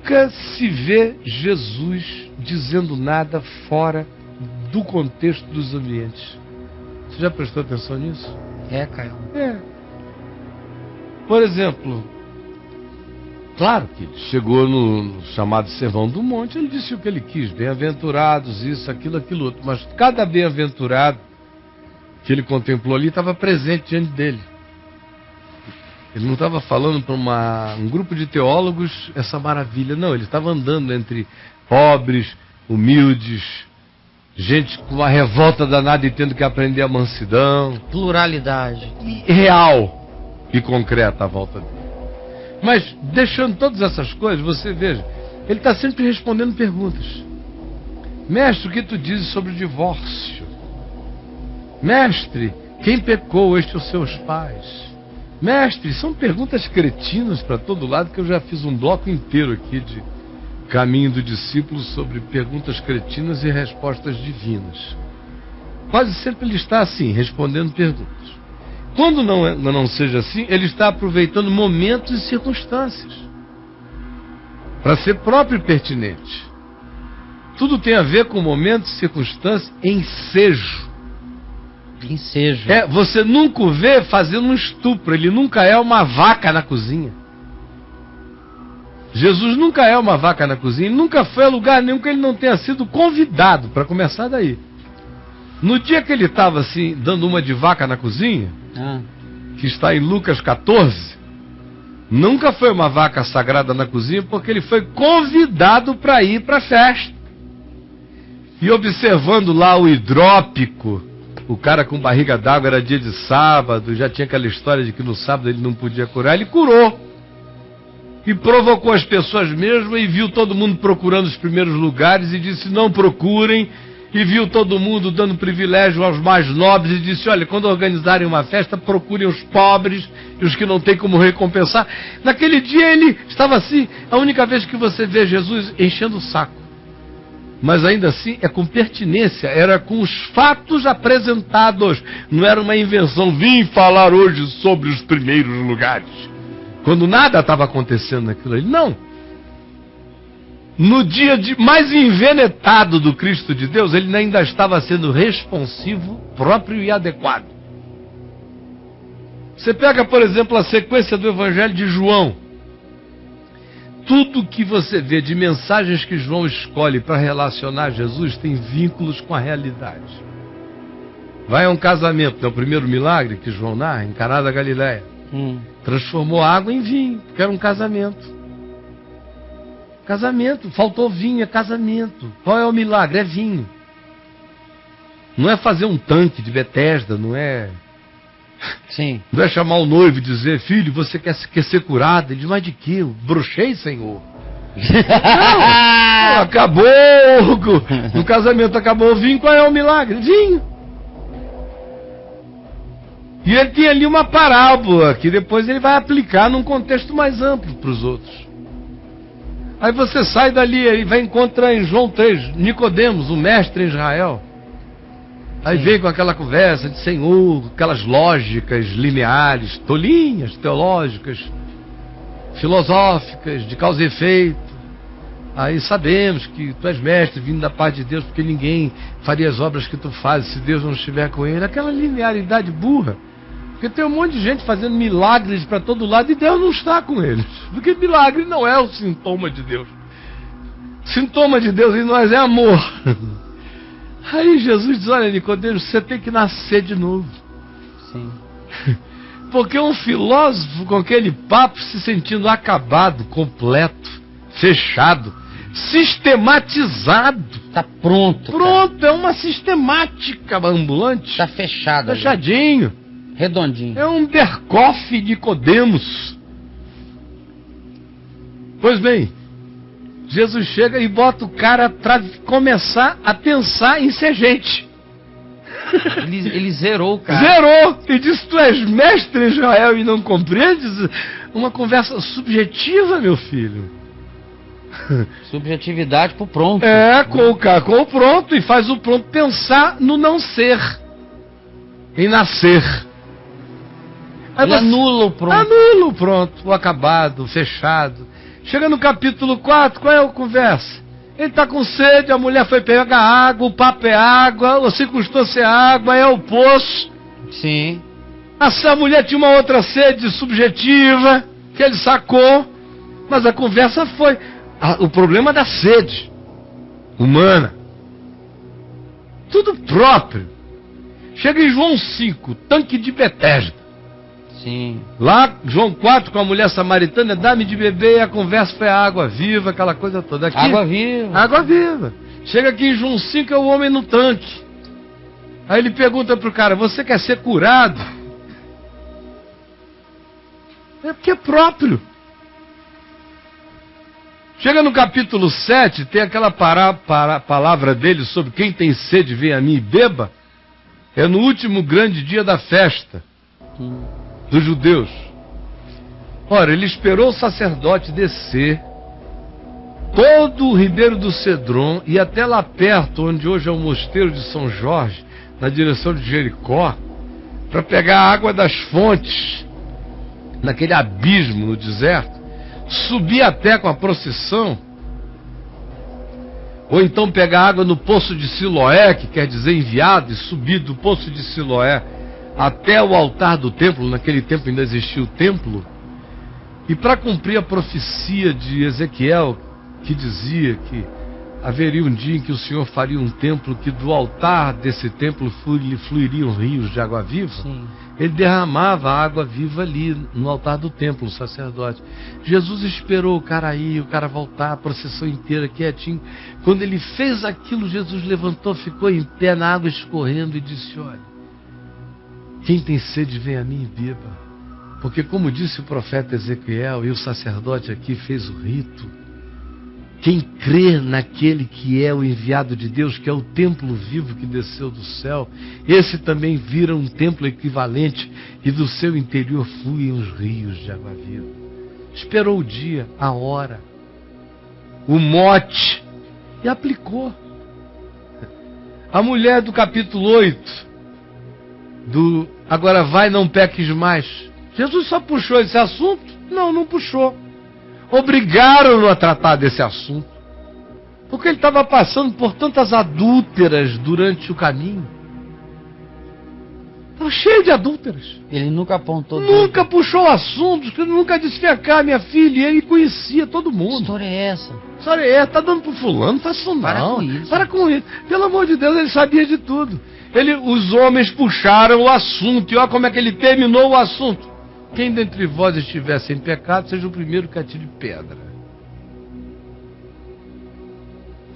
nunca se vê Jesus dizendo nada fora do contexto dos ambientes. Você já prestou atenção nisso? Caio. Por exemplo, claro que chegou no chamado Sermão do Monte, ele disse o que ele quis, bem-aventurados, isso, aquilo, aquilo outro, mas cada bem-aventurado que ele contemplou ali estava presente diante dele. Ele não estava falando para um grupo de teólogos essa maravilha, não, ele estava andando entre pobres, humildes, gente com uma revolta danada e tendo que aprender a mansidão. Pluralidade. Real e concreta à volta dele. Mas, deixando todas essas coisas, você veja, ele está sempre respondendo perguntas. Mestre, o que tu dizes sobre o divórcio? Mestre, quem pecou, este ou seus pais? Mestre, são perguntas cretinas para todo lado, que eu já fiz um bloco inteiro aqui de Caminho do Discípulo sobre perguntas cretinas e respostas divinas. Quase sempre ele está assim, respondendo perguntas. Quando não seja assim, ele está aproveitando momentos e circunstâncias para ser próprio e pertinente. Tudo tem a ver com momentos, circunstâncias, ensejo. Ensejo. Você nunca o vê fazendo um estupro, ele nunca é uma vaca na cozinha. Jesus nunca é uma vaca na cozinha, ele nunca foi a lugar nenhum que ele não tenha sido convidado, para começar daí. No dia que ele estava assim, dando uma de vaca na cozinha, que está em Lucas 14, nunca foi uma vaca sagrada na cozinha, porque ele foi convidado para ir para a festa. E observando lá o hidrópico, o cara com barriga d'água, era dia de sábado, já tinha aquela história de que no sábado ele não podia curar, ele curou. E provocou as pessoas mesmo, e viu todo mundo procurando os primeiros lugares, e disse, não procurem. E viu todo mundo dando privilégio aos mais nobres, e disse, olha, quando organizarem uma festa, procurem os pobres e os que não têm como recompensar. Naquele dia ele estava assim, a única vez que você vê Jesus enchendo o saco. Mas ainda assim é com pertinência, era com os fatos apresentados, não era uma invenção, vim falar hoje sobre os primeiros lugares, quando nada estava acontecendo naquilo ali, não. No dia mais envenenado do Cristo de Deus, ele ainda estava sendo responsivo, próprio e adequado. Você pega, por exemplo, a sequência do Evangelho de João. Tudo que você vê de mensagens que João escolhe para relacionar Jesus tem vínculos com a realidade. Vai a um casamento, é o primeiro milagre que João narra, em Caná da Galileia. Transformou água em vinho, porque era um casamento. Casamento, faltou vinho, é casamento. Qual é o milagre? É vinho. Não é fazer um tanque de Betesda, não é... Sim. Não é chamar o noivo e dizer, filho, você quer ser curado? Ele diz, mas de quê? Eu brochei, Senhor. Não, acabou. No casamento acabou o vinho, qual é o milagre? Vinho. E ele tem ali uma parábola que depois ele vai aplicar num contexto mais amplo para os outros. Aí você sai dali e vai encontrar em João 3, Nicodemos, o mestre em Israel. Aí vem com aquela conversa de Senhor, aquelas lógicas lineares, tolinhas, teológicas, filosóficas, de causa e efeito. Aí sabemos que tu és mestre vindo da parte de Deus, porque ninguém faria as obras que tu fazes se Deus não estiver com ele. Aquela linearidade burra. Porque tem um monte de gente fazendo milagres para todo lado e Deus não está com eles. Porque milagre não é o sintoma de Deus. Sintoma de Deus em nós é amor. Aí Jesus diz, olha, Nicodemos, você tem que nascer de novo. Sim. Porque um filósofo com aquele papo se sentindo acabado, completo, fechado, sistematizado. Tá pronto. Pronto, cara. É uma sistemática ambulante. Tá fechado. Fechadinho. Redondinho. É um Berkoff Nicodemos. Pois bem, Jesus chega e bota o cara para começar a pensar em ser gente. Ele zerou o cara. Zerou! E disse, tu és mestre em Israel e não compreendes? Uma conversa subjetiva, meu filho. Subjetividade pro pronto. Com o pronto. E faz o pronto pensar no não ser. Em nascer. Ele anula o pronto. Anula o pronto, o acabado, o fechado. Chega no capítulo 4, qual é a conversa? Ele está com sede, a mulher foi pegar água, o papo é água, a circunstância é água, é o poço. Sim. A mulher tinha uma outra sede subjetiva, que ele sacou, mas a conversa foi o problema da sede humana. Tudo próprio. Chega em João 5, tanque de Betesda. Sim. Lá, João 4, com a mulher samaritana, dá-me de beber, e a conversa foi a água viva, aquela coisa toda. Aqui, água viva. Água viva. Chega aqui em João 5, é o homem no tanque. Aí ele pergunta pro cara, você quer ser curado? É porque é próprio. Chega no capítulo 7, tem aquela palavra dele sobre quem tem sede, vem a mim e beba. É no último grande dia da festa dos judeus. Ora, ele esperou o sacerdote descer todo o Ribeiro do Cedron e até lá perto, onde hoje é o mosteiro de São Jorge, na direção de Jericó, para pegar a água das fontes, naquele abismo no deserto, subir até com a procissão, ou então pegar água no poço de Siloé, que quer dizer enviado, e subir do poço de Siloé até o altar do templo. Naquele tempo ainda existia o templo, e para cumprir a profecia de Ezequiel, que dizia que haveria um dia em que o Senhor faria um templo, que do altar desse templo fluiriam rios de água viva. Sim. Ele derramava a água viva ali no altar do templo, o sacerdote. Jesus esperou o cara ir, o cara voltar, a procissão inteira quietinho. Quando ele fez aquilo, Jesus levantou, ficou em pé na água escorrendo e disse, olha, quem tem sede vem a mim e beba. Porque como disse o profeta Ezequiel, e o sacerdote aqui fez o rito, quem crê naquele que é o enviado de Deus, que é o templo vivo que desceu do céu, esse também vira um templo equivalente, e do seu interior fluem os rios de água viva. Esperou o dia, a hora, o mote, e aplicou. A mulher do capítulo 8, agora vai, não peques mais. Jesus só puxou esse assunto? Não puxou. Obrigaram-no a tratar desse assunto, porque ele estava passando por tantas adúlteras durante o caminho. Estava cheio de adúlteras. Ele nunca apontou. Nunca puxou assuntos, nunca disse, vem cá, minha filha. E ele conhecia todo mundo. Que história é essa? Que história é essa? Tá dando pro fulano? Não faz isso não. Para com isso. Para com isso. Pelo amor de Deus, ele sabia de tudo. Os homens puxaram o assunto, e olha como é que ele terminou o assunto. Quem dentre vós estiver sem pecado, seja o primeiro que atire pedra.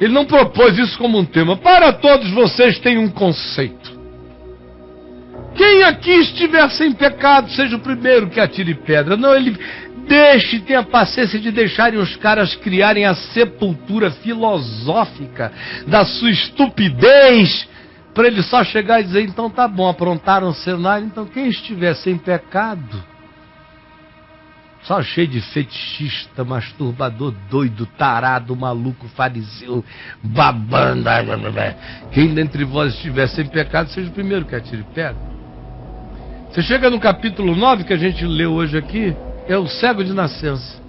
Ele não propôs isso como um tema. Para todos vocês tem um conceito. Quem aqui estiver sem pecado, seja o primeiro que atire pedra. Não, ele tenha paciência de deixarem os caras criarem a sepultura filosófica da sua estupidez, para ele só chegar e dizer, então tá bom, aprontaram o cenário, então quem estiver sem pecado, só cheio de fetichista, masturbador, doido, tarado, maluco, fariseu, babando. Quem dentre vós estiver sem pecado, seja o primeiro que atire pedra. Você chega no capítulo 9, que a gente leu hoje aqui, é o cego de nascença.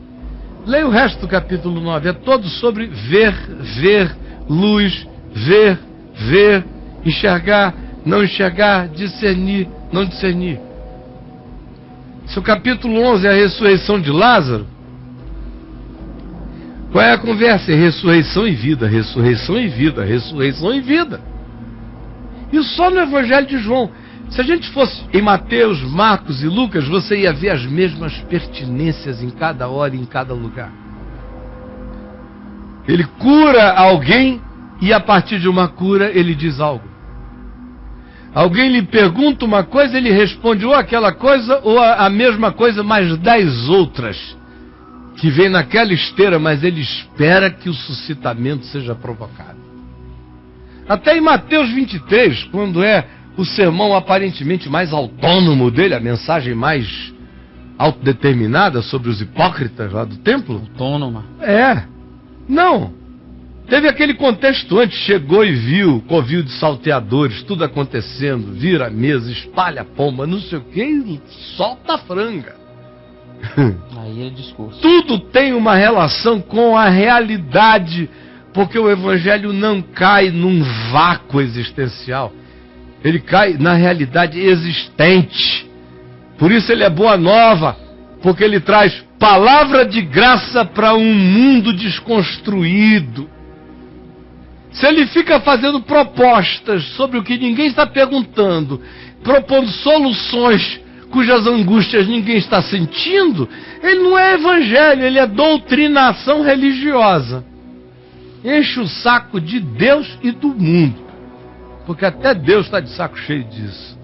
Leia o resto do capítulo 9, é todo sobre ver, luz, ver, enxergar, não enxergar, discernir, não discernir. Se o capítulo 11 é a ressurreição de Lázaro, qual é a conversa? É ressurreição e vida, ressurreição e vida, ressurreição e vida. E só no Evangelho de João. Se a gente fosse em Mateus, Marcos e Lucas, você ia ver as mesmas pertinências em cada hora e em cada lugar. Ele cura alguém e a partir de uma cura ele diz algo. Alguém lhe pergunta uma coisa, ele responde ou aquela coisa ou a mesma coisa, mais 10 outras que vem naquela esteira, mas ele espera que o suscitamento seja provocado. Até em Mateus 23, quando é o sermão aparentemente mais autônomo dele, a mensagem mais autodeterminada sobre os hipócritas lá do templo. Autônoma. Não. Teve aquele contexto antes, chegou e viu, covil de salteadores, tudo acontecendo, vira a mesa, espalha a pomba, não sei o que, e solta a franga. Aí é discurso. Tudo tem uma relação com a realidade, porque o Evangelho não cai num vácuo existencial. Ele cai na realidade existente. Por isso ele é boa nova, porque ele traz palavra de graça para um mundo desconstruído. Se ele fica fazendo propostas sobre o que ninguém está perguntando, propondo soluções cujas angústias ninguém está sentindo, ele não é evangelho, ele é doutrinação religiosa. Enche o saco de Deus e do mundo, porque até Deus está de saco cheio disso.